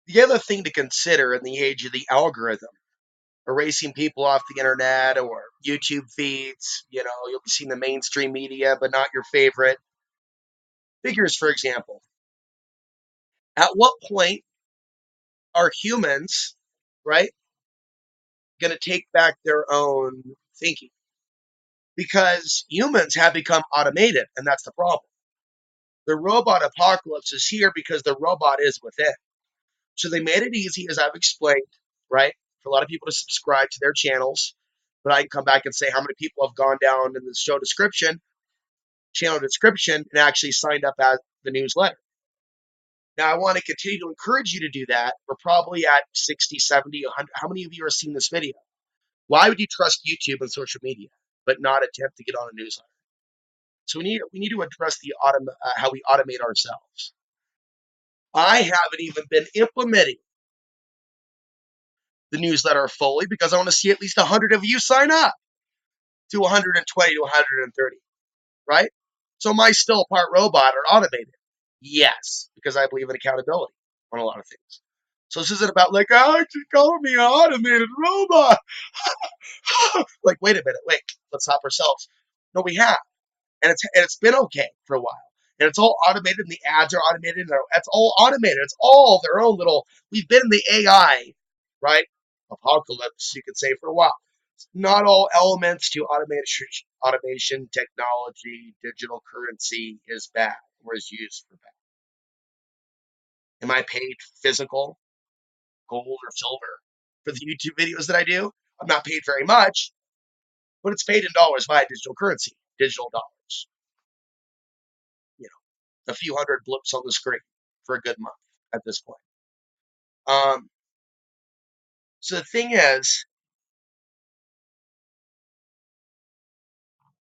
The other thing to consider in the age of the algorithm, erasing people off the internet or YouTube feeds, you'll be seeing the mainstream media, but not your favorite figures, for example. At what point are humans, right, going to take back their own thinking? Because humans have become automated, and that's the problem. The robot apocalypse is here because the robot is within. So they made it easy, as I've explained, right, for a lot of people to subscribe to their channels. But I can come back and say how many people have gone down in the channel description, and actually signed up as the newsletter. Now, I want to continue to encourage you to do that. We're probably at 60, 70, 100. How many of you are seeing this video? Why would you trust YouTube and social media, but not attempt to get on a newsletter? So we need to address how we automate ourselves. I haven't even been implementing the newsletter fully because I want to see at least 100 of you sign up to 120 to 130, right? So am I still a part robot or automated? Yes, because I believe in accountability on a lot of things. So this isn't about like, oh, just call me an automated robot. Like, wait a minute, let's stop ourselves. No, we have. And it's been okay for a while. And it's all automated, and the ads are automated, and it's all automated. It's all their own little. We've been in the AI, right? Apocalypse, you could say, for a while. Not all elements to automation, technology, digital currency is bad or is used for bad. Am I paid physical, gold, or silver for the YouTube videos that I do? I'm not paid very much, but it's paid in dollars via digital currency, digital dollars. A few hundred blips on the screen for a good month at this point. Um, so the thing is,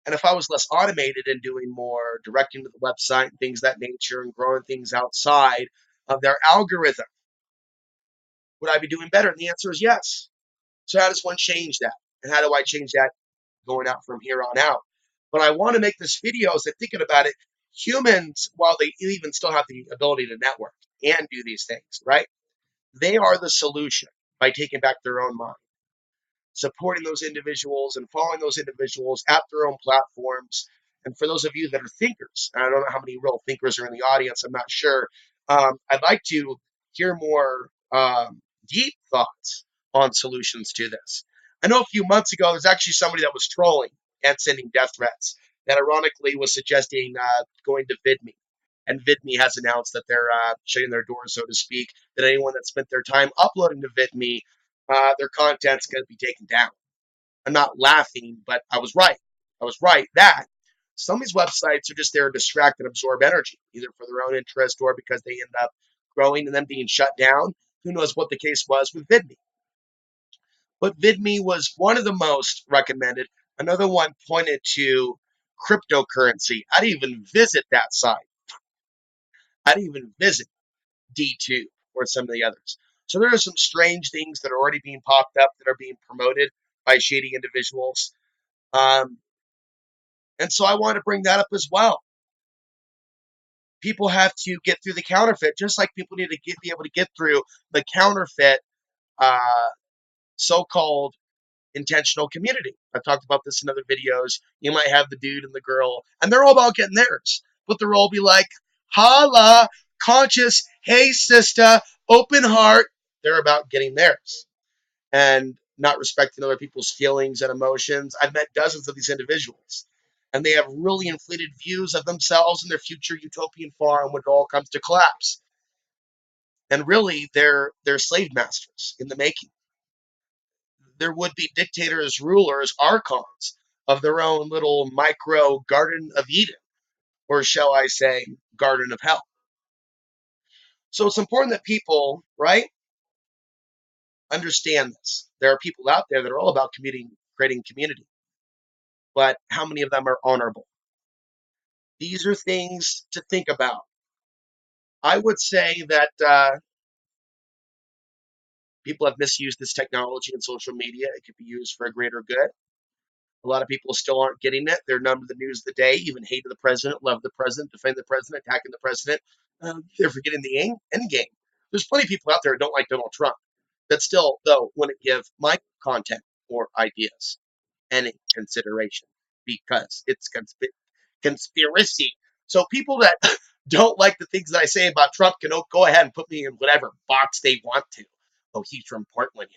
and if I was less automated and doing more directing to the website and things of that nature and growing things outside of their algorithm, would I be doing better? And the answer is yes. So how does one change that? And how do I change that going out from here on out? But I want to make this video as I'm thinking about it. Humans, while they even still have the ability to network and do these things, right? They are the solution by taking back their own mind, supporting those individuals and following those individuals at their own platforms. And for those of you that are thinkers, and I don't know how many real thinkers are in the audience, I'm not sure. I'd like to hear more deep thoughts on solutions to this. I know a few months ago, there's actually somebody that was trolling and sending death threats that ironically was suggesting going to VidMe. And VidMe has announced that they're shutting their doors, so to speak, that anyone that spent their time uploading to VidMe, their content's going to be taken down. I'm not laughing, but I was right. I was right that some of these websites are just there to distract and absorb energy, either for their own interest or because they end up growing and then being shut down. Who knows what the case was with VidMe? But VidMe was one of the most recommended. Another one pointed to cryptocurrency. I didn't even visit that site. I didn't even visit D2 or some of the others. So there are some strange things that are already being popped up that are being promoted by shady individuals. Um, and so I want to bring that up as well. People have to get through the counterfeit, just like people need to be able to get through the counterfeit uh, so-called intentional community. I've talked about this in other videos. You might have the dude and the girl, and they're all about getting theirs, but they'll all be like, holla, conscious, hey, sister, open heart. They're about getting theirs and not respecting other people's feelings and emotions. I've met dozens of these individuals, and they have really inflated views of themselves and their future utopian farm when it all comes to collapse. And really, they're slave masters in the making. There would be dictators, rulers, archons of their own little micro Garden of Eden, or shall I say, Garden of Hell. So it's important that people, right, understand this. There are people out there that are all about creating community, but how many of them are honorable? These are things to think about. I would say that people have misused this technology and social media. It could be used for a greater good. A lot of people still aren't getting it. They're numb to the news of the day, even hate the president, love the president, defend the president, attacking the president. They're forgetting the end game. There's plenty of people out there who don't like Donald Trump that still, though, wouldn't give my content or ideas any consideration because it's conspiracy. So people that don't like the things that I say about Trump can go ahead and put me in whatever box they want to. Oh, he's from Portland.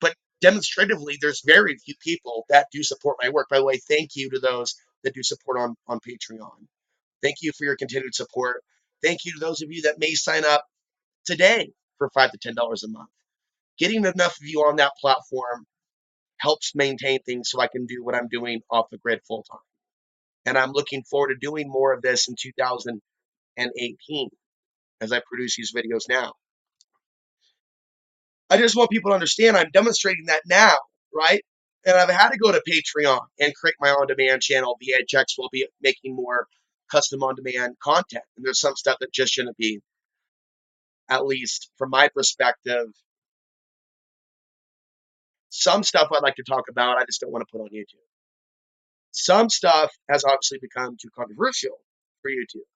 But demonstratively, there's very few people that do support my work. By the way, thank you to those that do support on Patreon. Thank you for your continued support. Thank you to those of you that may sign up today for $5 to $10 a month. Getting enough of you on that platform helps maintain things so I can do what I'm doing off the grid full time. And I'm looking forward to doing more of this in 2018 as I produce these videos now. I just want people to understand I'm demonstrating that now, right? And I've had to go to Patreon and create my on-demand channel. The Edgex will be making more custom on-demand content. And there's some stuff that just shouldn't be, at least from my perspective. Some stuff I'd like to talk about, I just don't want to put on YouTube. Some stuff has obviously become too controversial for YouTube.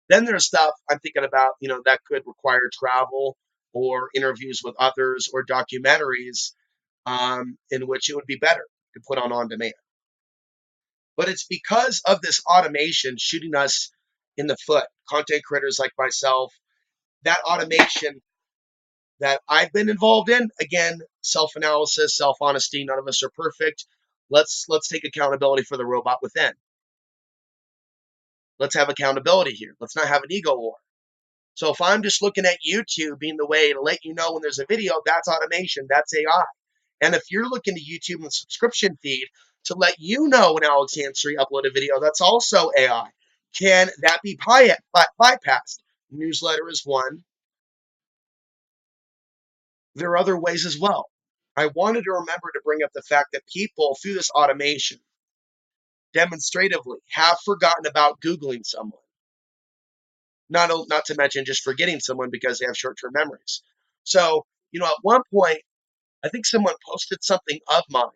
Then there's stuff I'm thinking about, that could require travel or interviews with others or documentaries in which it would be better to put on demand. But it's because of this automation shooting us in the foot, content creators like myself, that automation that I've been involved in. Again, self-analysis, self-honesty. None of us are perfect. Let's take accountability for the robot within. Let's have accountability here. Let's not have an ego war. So if I'm just looking at YouTube being the way to let you know when there's a video, that's automation, that's AI. And if you're looking to YouTube and the subscription feed to let you know when Alex Ansary upload a video, that's also AI. Can that be bypassed? Newsletter is one. There are other ways as well. I wanted to remember to bring up the fact that people, through this automation, demonstratively have forgotten about Googling someone. Not to mention just forgetting someone because they have short-term memories. So, at one point, I think someone posted something of mine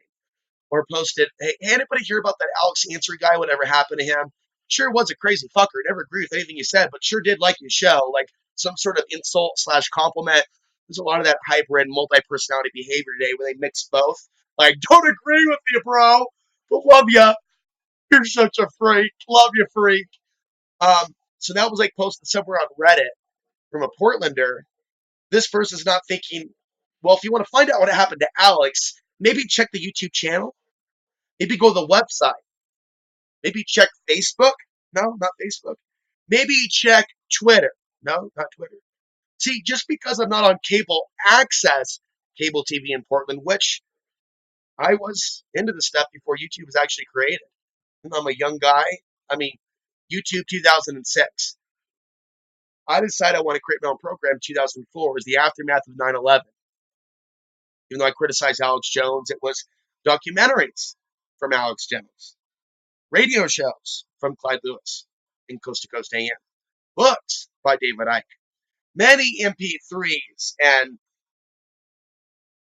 or posted, hey, anybody hear about that Alex Ansary guy? Whatever happened to him? Sure was a crazy fucker. Never agree with anything you said, but sure did like your show. Like some sort of insult / compliment. There's a lot of that hybrid multi-personality behavior today where they mix both. Like, don't agree with you, bro, but love you. You're such a freak. Love you, freak. So that was like posted somewhere on Reddit from a Portlander. This person's not thinking, well, if you want to find out what happened to Alex, maybe check the YouTube channel. Maybe go to the website. Maybe check Facebook. No, not Facebook. Maybe check Twitter. No, not Twitter. See, just because I'm not on cable access, cable TV in Portland, which I was into the stuff before YouTube was actually created. I'm a young guy. I mean, YouTube 2006. I decided I want to create my own program 2004. It was the aftermath of 9/11. Even though I criticized Alex Jones, it was documentaries from Alex Jones, radio shows from Clyde Lewis in Coast to Coast AM, books by David Icke, many MP3s and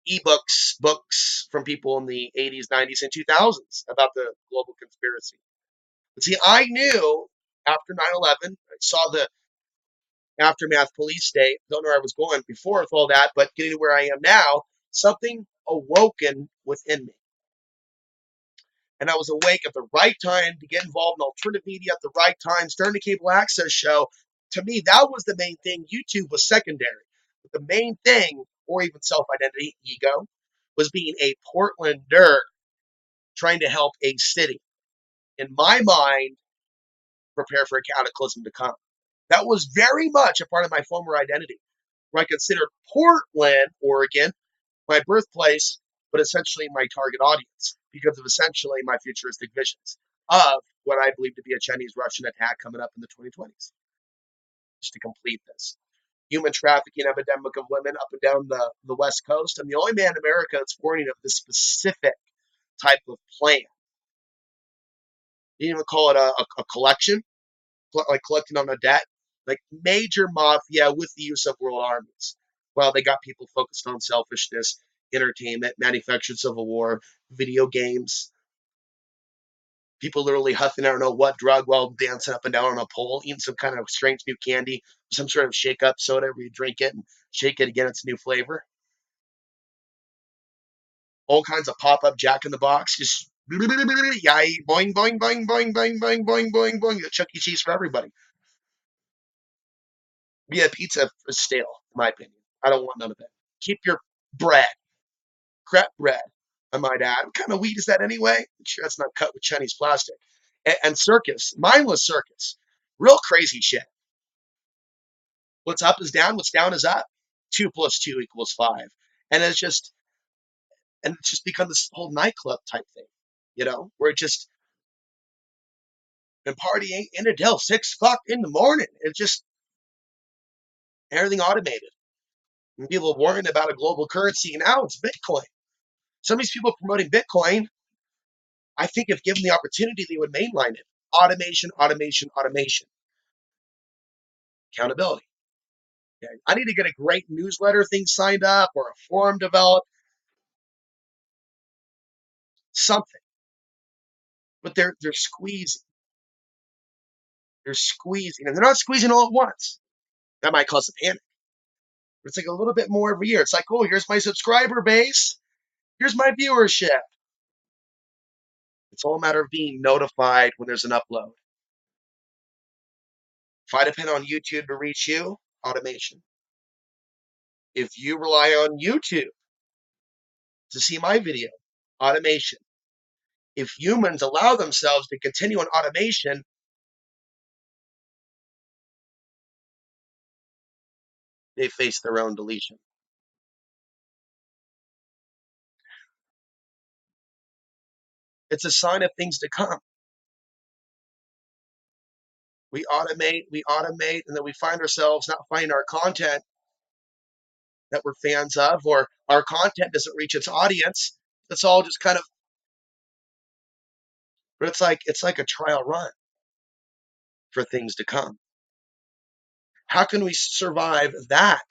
ebooks, books from people in the 80s, 90s, and 2000s about the global conspiracy. But see, I knew after 9/11, I saw the aftermath police state, don't know where I was going before with all that, but getting to where I am now, something awoken within me. And I was awake at the right time to get involved in alternative media at the right time, starting a cable access show. To me, that was the main thing. YouTube was secondary. But the main thing, or even self-identity, ego, was being a Portlander trying to help a city. In my mind, prepare for a cataclysm to come. That was very much a part of my former identity, where I considered Portland, Oregon, my birthplace, but essentially my target audience because of essentially my futuristic visions of what I believe to be a Chinese-Russian attack coming up in the 2020s. Just to complete this. Human trafficking epidemic of women up and down the West Coast. I'm the only man in America that's warning of this specific type of plan. You didn't even call it a collection, like collecting on a debt. Like major mafia with the use of world armies. Well, they got people focused on selfishness, entertainment, manufactured civil war, video games. People literally huffing I don't know what drug while dancing up and down on a pole, eating some kind of strange new candy, some sort of shake up soda where you drink it and shake it again, it's a new flavor. All kinds of pop up Jack in the Box, just yay, boing, boing, boing, boing, boing, boing, boing, boing, boing. Chuck E. Cheese for everybody. Yeah, pizza is stale, in my opinion. I don't want none of it. Keep your bread, crap bread, I might add. What kind of weed is that anyway? I'm sure that's not cut with Chinese plastic. And circus, mindless circus, real crazy shit. What's up is down, what's down is up. 2 + 2 = 5. And it's just become this whole nightclub type thing, where it just been partying in until 6 o'clock in the morning. It's just everything automated. And people are worrying about a global currency. Now it's Bitcoin. Some of these people promoting Bitcoin, I think if given the opportunity, they would mainline it. Automation, automation, automation. Accountability. Okay. I need to get a great newsletter thing signed up or a forum developed, something. But they're squeezing. They're squeezing. And they're not squeezing all at once. That might cause a panic. But it's like a little bit more every year. It's like, oh, here's my subscriber base. Here's my viewership. It's all a matter of being notified when there's an upload. If I depend on YouTube to reach you, automation. If you rely on YouTube to see my video, automation. If humans allow themselves to continue on automation, they face their own deletion. It's a sign of things to come. We automate, and then we find ourselves not finding our content that we're fans of, or our content doesn't reach its audience. It's all just kind of, but it's like a trial run for things to come. How can we survive that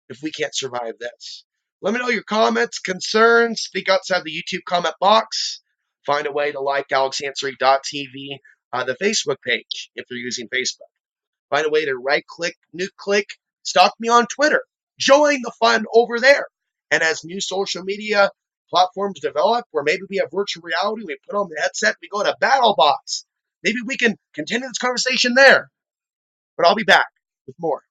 if we can't survive this? Let me know your comments, concerns. Speak outside the YouTube comment box. Find a way to like alexansary.tv, the Facebook page if you're using Facebook. Find a way to right click, new click, stalk me on Twitter. Join the fun over there. And as new social media platforms develop, where maybe we have virtual reality, we put on the headset, we go to BattleBots. Maybe we can continue this conversation there. But I'll be back with more.